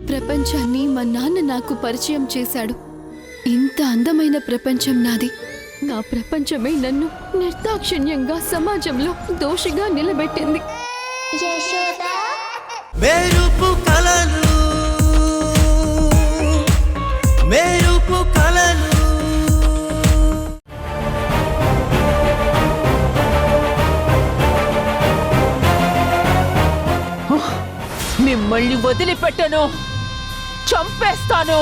ప్రపంచాన్ని మా నాన్న నాకు పరిచయం చేశాడు. ఇంత అందమైన ప్రపంచం నాది. నా ప్రపంచమే నన్ను నిర్దాక్షిణ్యంగా సమాజంలో దోషిగా నిలబెట్టింది. మెరుపు కలలు మెరుపు కలలు మిమ్మల్ని వదిలిపెట్టను, చంపేస్తాను.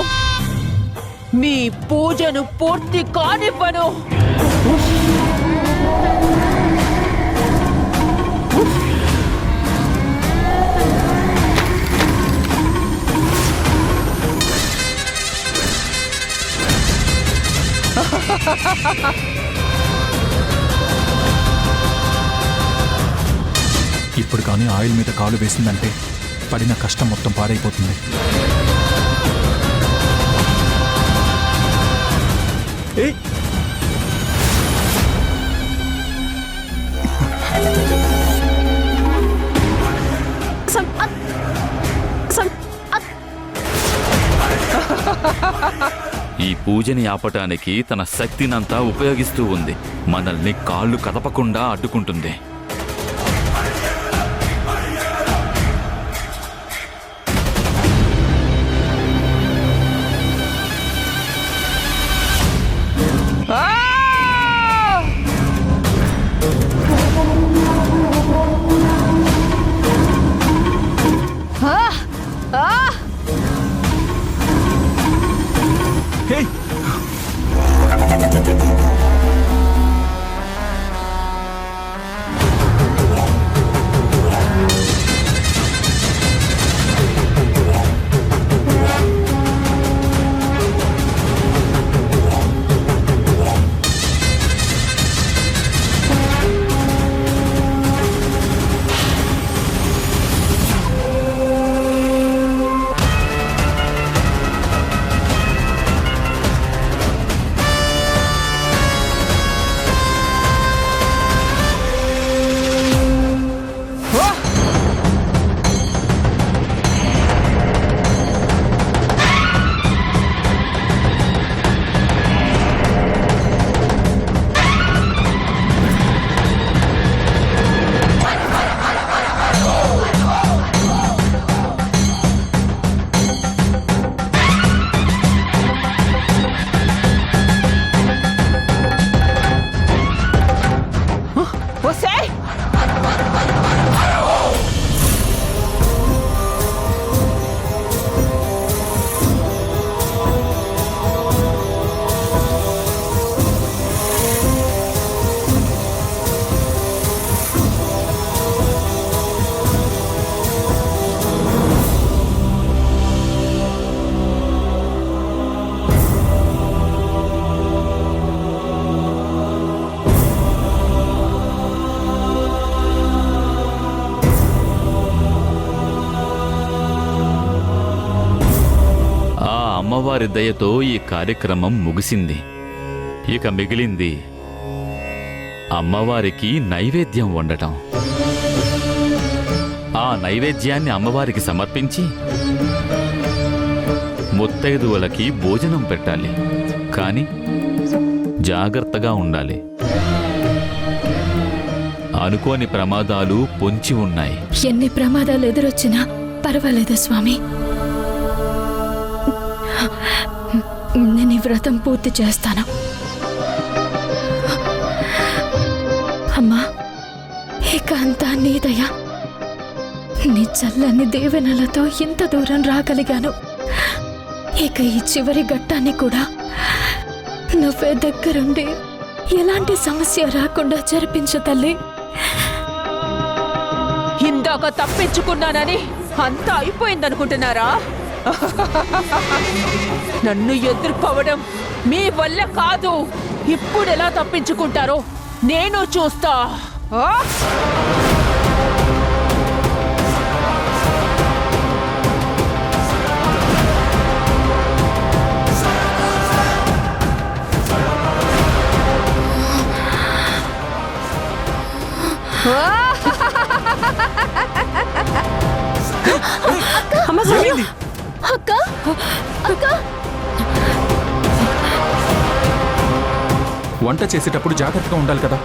మీ పూజను పూర్తి కానివ్వను. ఇప్పుడు కానీ ఆయిల్ మీద కాలు వేసిందంటే పడిన కష్టం మొత్తం పాడైపోతుంది. ఈ పూజని ఆపటానికి తన శక్తినంతా ఉపయోగిస్తూ ఉంది. మనల్ని కాళ్ళు కదపకుండా అడ్డుకుంటుంది. అమ్మవారి దయతో ఈ కార్యక్రమం ముగిసింది. ఇక మిగిలింది అమ్మవారికి నైవేద్యం వండటం. ఆ నైవేద్యాన్ని అమ్మవారికి సమర్పించి ముత్తైదువులకి భోజనం పెట్టాలి. కానీ జాగ్రత్తగా ఉండాలి. అనుకోని ప్రమాదాలు పొంచి ఉన్నాయి. ఎన్ని ప్రమాదాలు ఎదురొచ్చినా పర్వాలేదు స్వామి. నేను ఈ వ్రతం పూర్తి చేస్తాను. అమ్మా, ఇక అంతా నీ దయ. నీ చల్లని దీవెనలతో ఇంత దూరం రాగలిగాను. ఇక ఈ చివరి ఘట్టాన్ని కూడా నువ్వే దగ్గరుండి ఎలాంటి సమస్య రాకుండా జరిపించు తల్లి. ఇందాక తప్పించుకున్నానని అంతా అయిపోయిందనుకుంటున్నారా? నన్ను ఎదుర్కోవడం మీ వల్ల కాదు. ఇప్పుడు ఎలా తప్పించుకుంటారో నేను చూస్తా. వంట చేసేటప్పుడు జాగ్రత్తగా ఉండాలి కదా.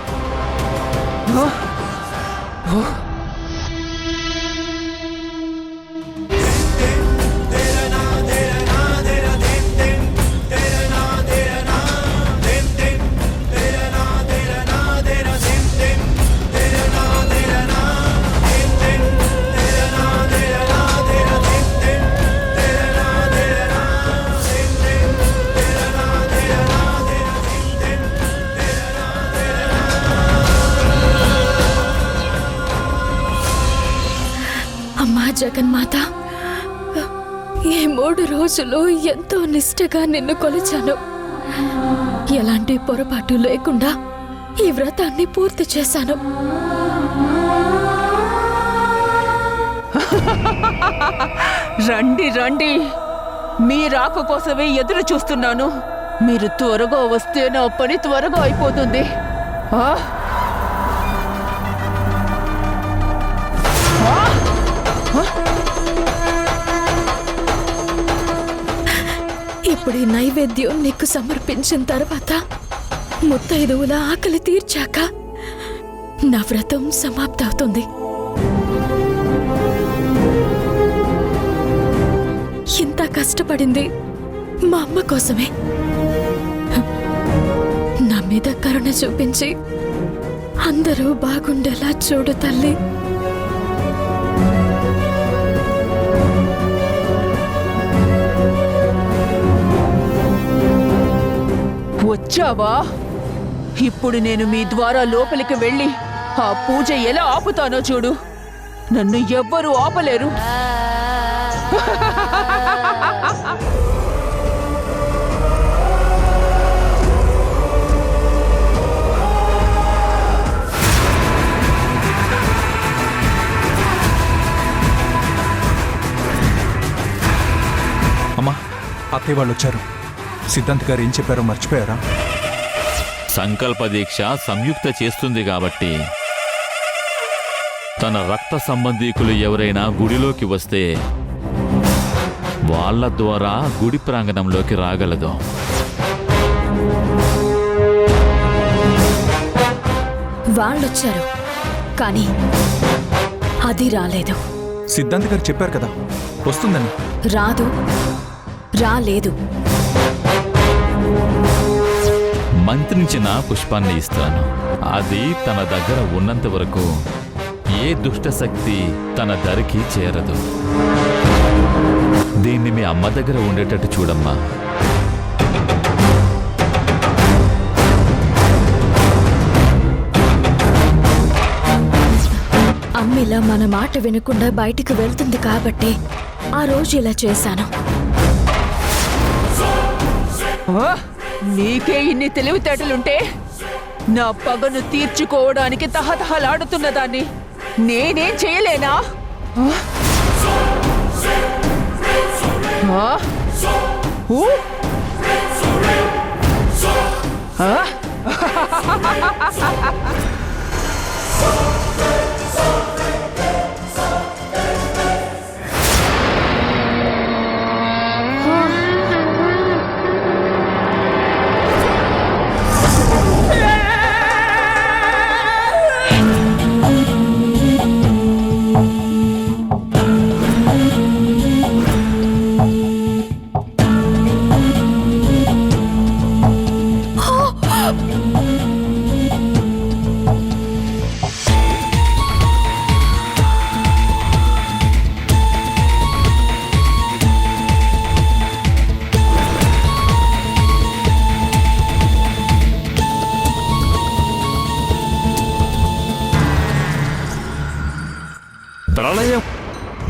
అమ్మా జగన్మాత, ఈ 3 రోజులు ఎంతో నిష్ఠగా నిన్ను కొలిచాను. ఎలాంటి పొరపాటు లేకుండా ఈ వ్రతాన్ని పూర్తి చేశాను. రండి రండి, మీ రాక కోసమే ఎదురు చూస్తున్నాను. మీరు త్వరగా వస్తే నా పని త్వరగా అయిపోతుంది. ఆ? ఇప్పుడు ఈ నైవేద్యం నీకు సమర్పించిన తర్వాత ముత్తైదువుల ఆకలి తీర్చాక నా వ్రతం సమాప్తవుతుంది. ఇంత కష్టపడింది మా అమ్మ కోసమే. నా మీద కరుణ చూపించి అందరూ బాగుండేలా చూడు తల్లి. వచ్చావా? ఇప్పుడు నేను మీ ద్వారా లోపలికి వెళ్ళి ఆ పూజ ఎలా ఆపుతానో చూడు. నన్ను ఎవ్వరూ ఆపలేరు. అమ్మా, అత్తయ్య వాళ్ళు వచ్చారు. సిద్ధాంత్ గారు ఏం చెప్పారో మర్చిపోయారా? సంకల్ప దీక్ష సంయుక్త చేస్తుంది కాబట్టి తన రక్త సంబంధీకులు ఎవరైనా గుడిలోకి వస్తే వాళ్ళ ద్వారా గుడి ప్రాంగణంలోకి రాగలదు. వాళ్ళొచ్చారు కానీ అది రాలేదు. సిద్ధాంత్ గారు చెప్పారు కదా వస్తుందని. రాదు, రాలేదు. మంత్రించిన పుష్పాన్ని ఇస్తాను. అది తన దగ్గర ఉన్నంత వరకు ఏ దుష్ట శక్తి తన దరికి చేరదు. దీన్ని మీ అమ్మ దగ్గర ఉండేటట్టు చూడమ్మా. అమ్మిలా మన మాట వినకుండా బయటికి వెళ్తుంది కాబట్టి ఆ రోజు ఇలా చేశాను. నీకే ఇన్ని తెలివితేటలుంటే నా పగను తీర్చుకోవడానికి తహతహలాడుతున్న దాన్ని నేనేం చేయలేనా?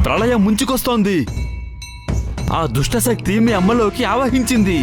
ప్రళయం ముంచుకొస్తోంది. ఆ దుష్టశక్తి మీ అమ్మలోకి ఆవహించింది.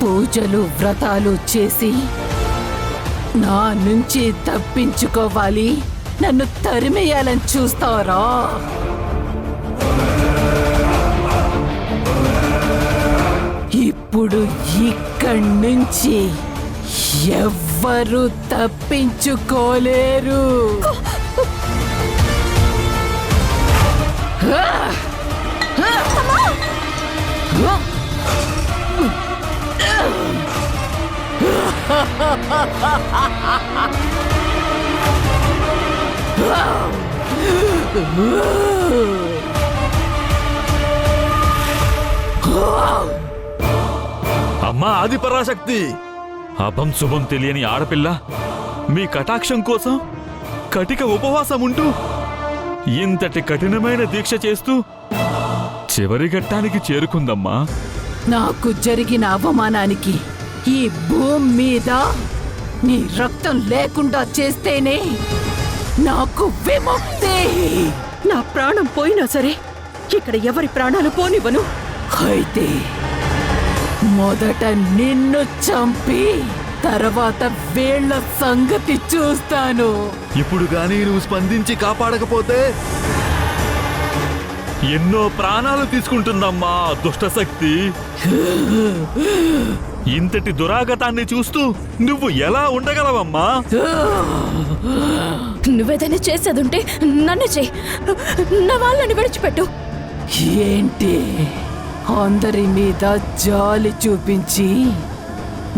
పూజలు వ్రతాలు చేసి నా నుంచి తప్పించుకోవాలి, నన్ను తరిమేయాలని చూస్తారా? ఇప్పుడు ఇక్కడి నుంచి ఎవ్వరూ తప్పించుకోలేరు. అమ్మా ఆది పరాశక్తి, అభం శుభం తెలియని ఆడపిల్ల మీ కటాక్షం కోసం కటిక ఉపవాసం ఉంటూ ఇంతటి కఠినమైన దీక్ష చేస్తూ చివరి ఘట్టానికి చేరుకుందమ్మా. నాకు జరిగిన అవమానానికి ఈ భూమి మీద నీ రక్తం లేకుండా చేస్తేనే నాకు విముక్తి. నా ప్రాణం పోయినా సరే ఇక్కడ ఎవరి ప్రాణాలు పోనివ్వను. అయితే మొదట నిన్ను చంపి తర్వాత వీళ్ళ సంగతి చూస్తాను. ఇప్పుడు గానీ నువ్వు స్పందించి కాపాడకపోతే ఎన్నో ప్రాణాలు తీసుకుంటుందమ్మా దుష్టశక్తి. ఇంతటి దురాగతాన్ని చూస్తూ నువ్వు ఎలా ఉండగలవమ్మా? నువ్వేదైనా చేసేదుంటే నన్ను చెయ్యి, నా వాళ్ళని విడిచిపెట్టు. ఏంటి అందరి మీద జాలి చూపించి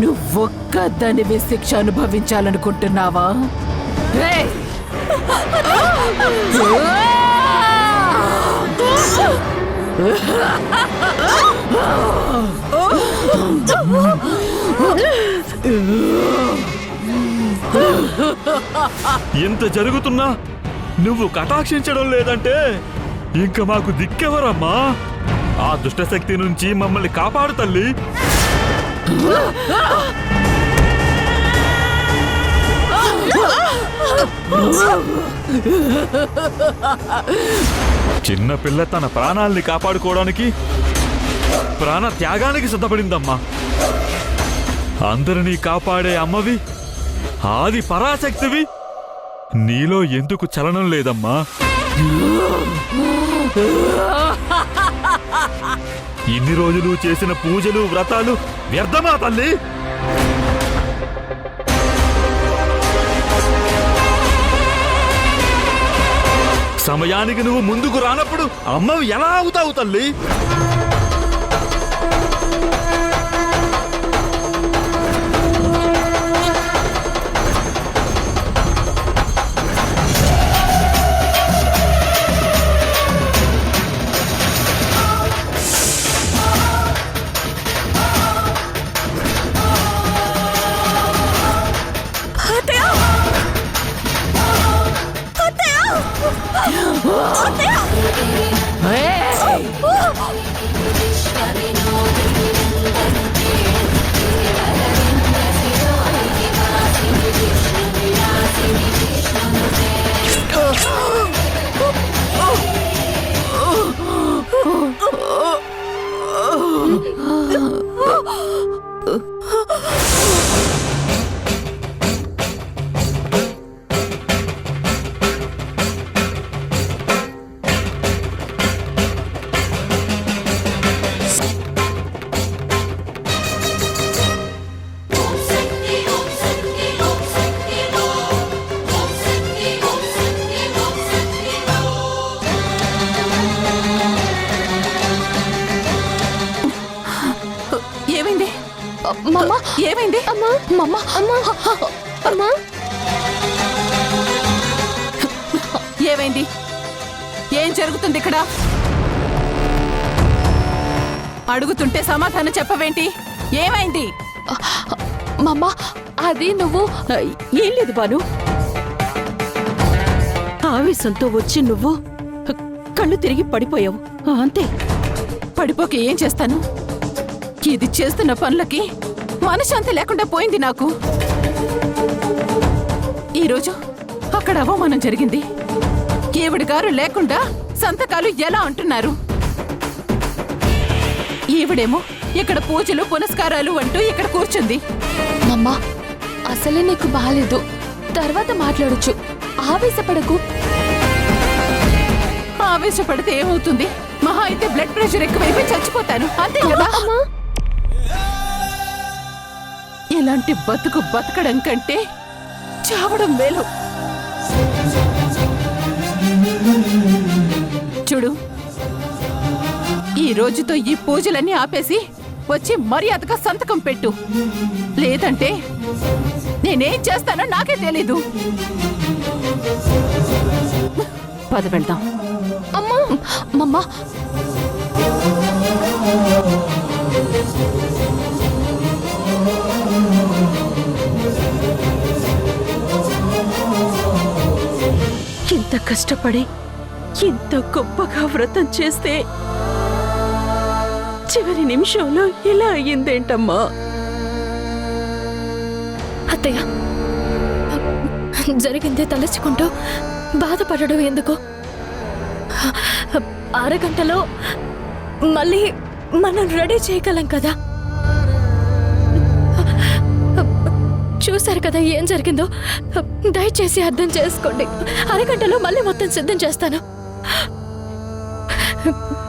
నువ్వొక్కదానివే శిక్ష అనుభవించాలనుకుంటున్నావా? ఏయ్! ఎంత జరుగుతున్నా నువ్వు కటాక్షించడం లేదంటే ఇంకా మాకు దిక్కెవరమ్మా? ఆ దుష్టశక్తి నుంచి మమ్మల్ని కాపాడు తల్లి. చిన్నపిల్ల తన ప్రాణాల్ని కాపాడుకోవడానికి ప్రాణ త్యాగానికి సిద్ధపడిందమ్మా. అందరినీ కాపాడే అమ్మవి, ఆది పరాశక్తివి, నీలో ఎందుకు చలనం లేదమ్మా? ఇన్ని రోజులు చేసిన పూజలు వ్రతాలు వ్యర్థమా తల్లి? సమయానికి నువ్వు ముందుకు రానప్పుడు అమ్మవి ఎలా అవుతావు తల్లి? మమ్మా ఏమైంది? అమ్మా మమ్మా అమ్మా అమ్మా ఏమైంది? ఏం జరుగుతుంది ఇక్కడ? అడుగుతుంటే సమాధానం చెప్పవేంటి? ఏమైంది? మమ్మా అది నువ్వు. ఏం లేదు బాను, ఆవేశంతో వచ్చి నువ్వు కళ్ళు తిరిగి పడిపోయావు అంతే. పడిపోక ఏం చేస్తాను? ఇది చేస్తున్న పనులకి మనశ్శాంతి లేకుండా పోయింది నాకు. ఈరోజు అక్కడ అవమానం జరిగింది. ఈవిడ గారు లేకుండా సంతకాలు ఎలా అంటున్నారు? ఈవిడేమో ఇక్కడ పూజలు పునస్కారాలు అంటూ ఇక్కడ కూర్చుంది. మమ్మా అసలే నీకు బాలేదు, తర్వాత మాట్లాడొచ్చు, ఆవేశపడకు. ఆవేశపడితే ఏమవుతుంది? మహా అయితే బ్లడ్ ప్రెషర్ ఎక్కువైపోయి చచ్చిపోతాను, అంతే కదా? ఇలాంటి బతుకు బతకడం కంటే చావడం మేలు. చూడు, ఈ రోజుతో ఈ పూజలన్నీ ఆపేసి వచ్చి మర్యాదగా సంతకం పెట్టు. లేదంటే నేనేం చేస్తానో నాకే తెలీదు. పద వెళ్దాం. అమ్మా మమ్మా ఇంత కష్టపడి ఇంత గొప్పగా వ్రతం చేస్తే చివరి నిమిషంలో ఇలా అయ్యిందేంటమ్మా? అత్తయ్య, జరిగిందే తలుచుకుంటూ బాధపడడం ఎందుకు? అరగంటలో మళ్ళీ మనం రెడీ చేయగలం కదా. చూశారు కదా ఏం జరిగిందో. దయచేసి అర్థం చేసుకోండి. అరగంటలో మళ్ళీ మొత్తం సిద్ధం చేస్తాను.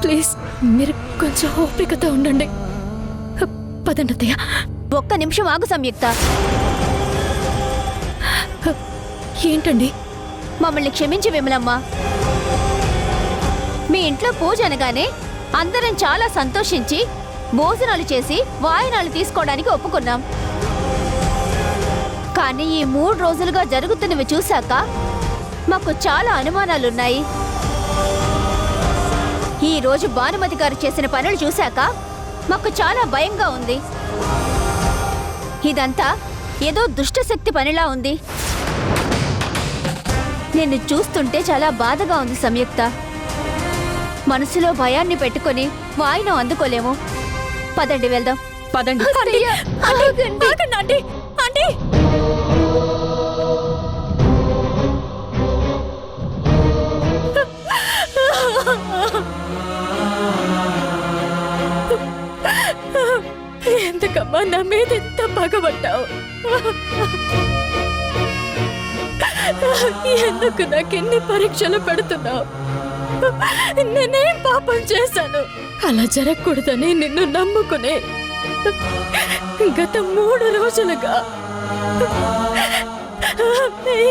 ప్లీజ్ మీరు కొంచెం ఓపికతో ఉండండి. పదండి అత్తయ్య. ఒక్క నిమిషం ఆగు సంయుక్త. ఏంటండి? మమ్మల్ని క్షమించి విమలమ్మ. మీ ఇంట్లో పూజ అనగానే అందరం చాలా సంతోషించి భోజనాలు చేసి వాయినాలు తీసుకోవడానికి ఒప్పుకున్నాం. కానీ ఈ 3 రోజులుగా జరుగుతున్నవి చూశాక మాకు చాలా అనుమానాలున్నాయి. ఈ రోజు భానుమతి గారు చేసిన పనులు చూశాక మాకు చాలా భయంగా ఉంది. ఇదంతా ఏదో దుష్టశక్తి పనిలా ఉంది. నిన్ను చూస్తుంటే చాలా బాధగా ఉంది సంయుక్త. మనసులో భయాన్ని పెట్టుకొని వాయినం అందుకోలేము. పదండి వెళ్దాం. పదండి. ఎందుకమ్మా నా మీద ఎంత పగబట్టావు? ఎందుకు నాకెన్ని పరీక్షలు పెడుతున్నావు? నేనేం పాపం చేశాను? అలా జరగకూడదని నిన్ను నమ్ముకునే గత 3 రోజులుగా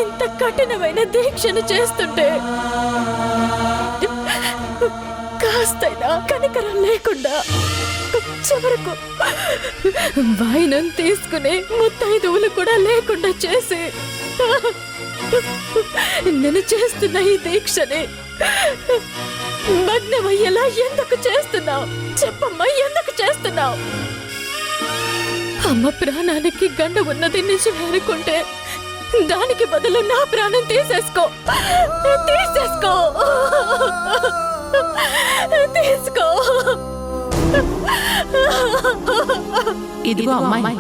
ఇంత కఠినమైన దీక్షను చేస్తుంటే కాస్తైనా కనికరం లేకుండా చివరకు వాయినం తీసుకునే ముత్తైదువులు కూడా లేకుండా చేసి నేను చేస్తున్న ఈ దీక్షని భగ్నమయ్యేలా ఎందుకు చేస్తున్నావు? చెప్పమ్మా, ఎందుకు చేస్తున్నావు? అమ్మ ప్రాణానికి గండ ఉన్నది నిజమే అనుకుంటే దానికి బదులు నా ప్రాణం తీసేసుకో. తీసేసుకో. తీసుకో. ఇదిగో అమ్మాయి,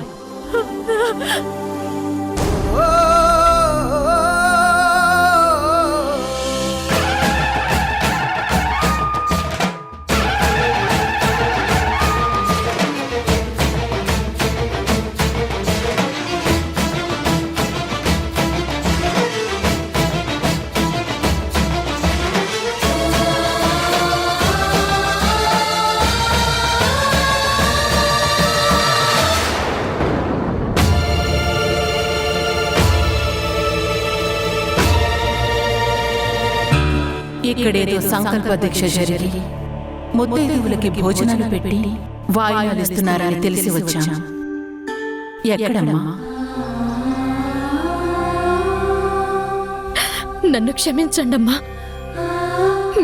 ఇక్కడేదో సంకల్ప దీక్ష జరిగి ముత్తైదువులకి భోజనాలు పెట్టి వాయినాలు ఇస్తున్నారని తెలిసి వచ్చాను. ఎక్కడమ్మా? నన్ను క్షమించండమ్మా,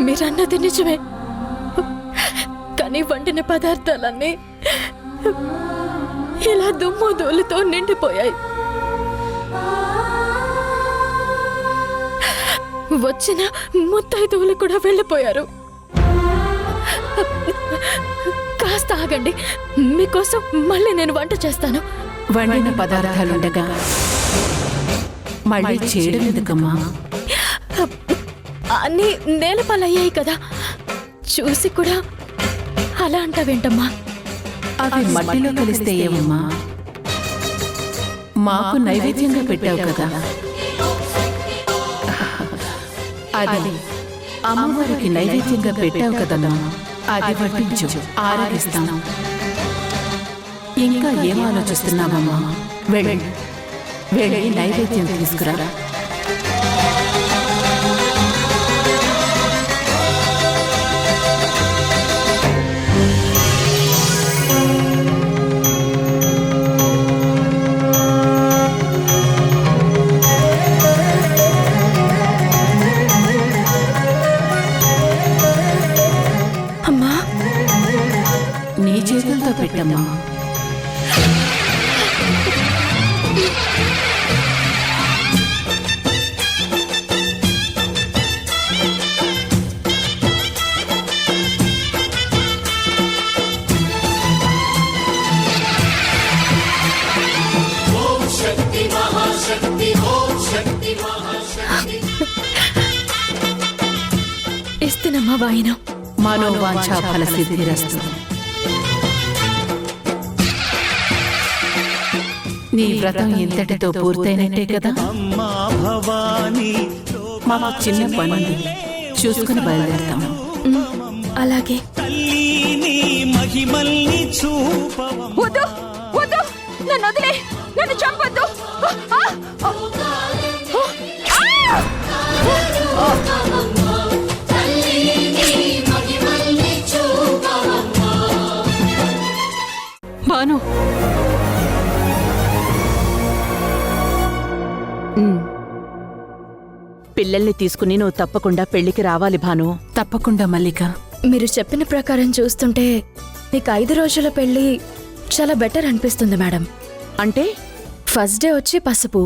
మీరన్నది నిజమే. కానీ వండిన పదార్థాలన్నీ ఇలా దుమ్ము ధూళితో నిండిపోయాయి. వచ్చిన ముత్తైదువులు కూడా వెళ్ళిపోయారు. కాస్త ఆగండి, మీకోసం మళ్ళీ నేను వంట చేస్తాను. వండిన పదార్థాలుండగా మళ్ళీ చేయడం ఎందుకమ్మా? అన్నీ నేలపాలయ్యాయి కదా, చూసి కూడా అలా అంటావేంటమ్మా? అవి మట్టిలో కలిస్తే ఏమమ్మా? మాకు నైవేద్యంగా పెట్టావు కదా, అది అమ్మవారికి నైవేద్యంగా పెట్టావు కదమ్మా, అది వడ్డించు, ఆరగిస్తాను. ఇంకా ఏం ఆలోచిస్తున్నావమ్మా? వెళ్ళి వెళ్ళి నైవేద్యం తీసుకురా. అమ్మా, నీ చేతులతో పెట్టమ్మా. ఇస్తేనమ్మా వాయినం. మనోవాంఛా ఫల సిద్ధిరస్తు. నీ వ్రతం ఇంతటితో పూర్తయినట్టే కదా. అమ్మా భవానీ మాకు చిన్న పని చూసుకుని బయలుదేరుతాం. అలాగే. తల్లి నీ మహిమల్ని చూపవం. వద్దు వద్దు, నన్ను వదిలే, నన్ను చంపొద్దు. భాను, పిల్లల్ని తీసుకుని నువ్వు తప్పకుండా పెళ్లికి రావాలి భాను. తప్పకుండా మల్లిక. మీరు చెప్పిన ప్రకారం చూస్తుంటే మీకు 5 రోజుల పెళ్లి చాలా బెటర్ అనిపిస్తుంది మేడం. అంటే ఫస్ట్ డే వచ్చి పసుపు,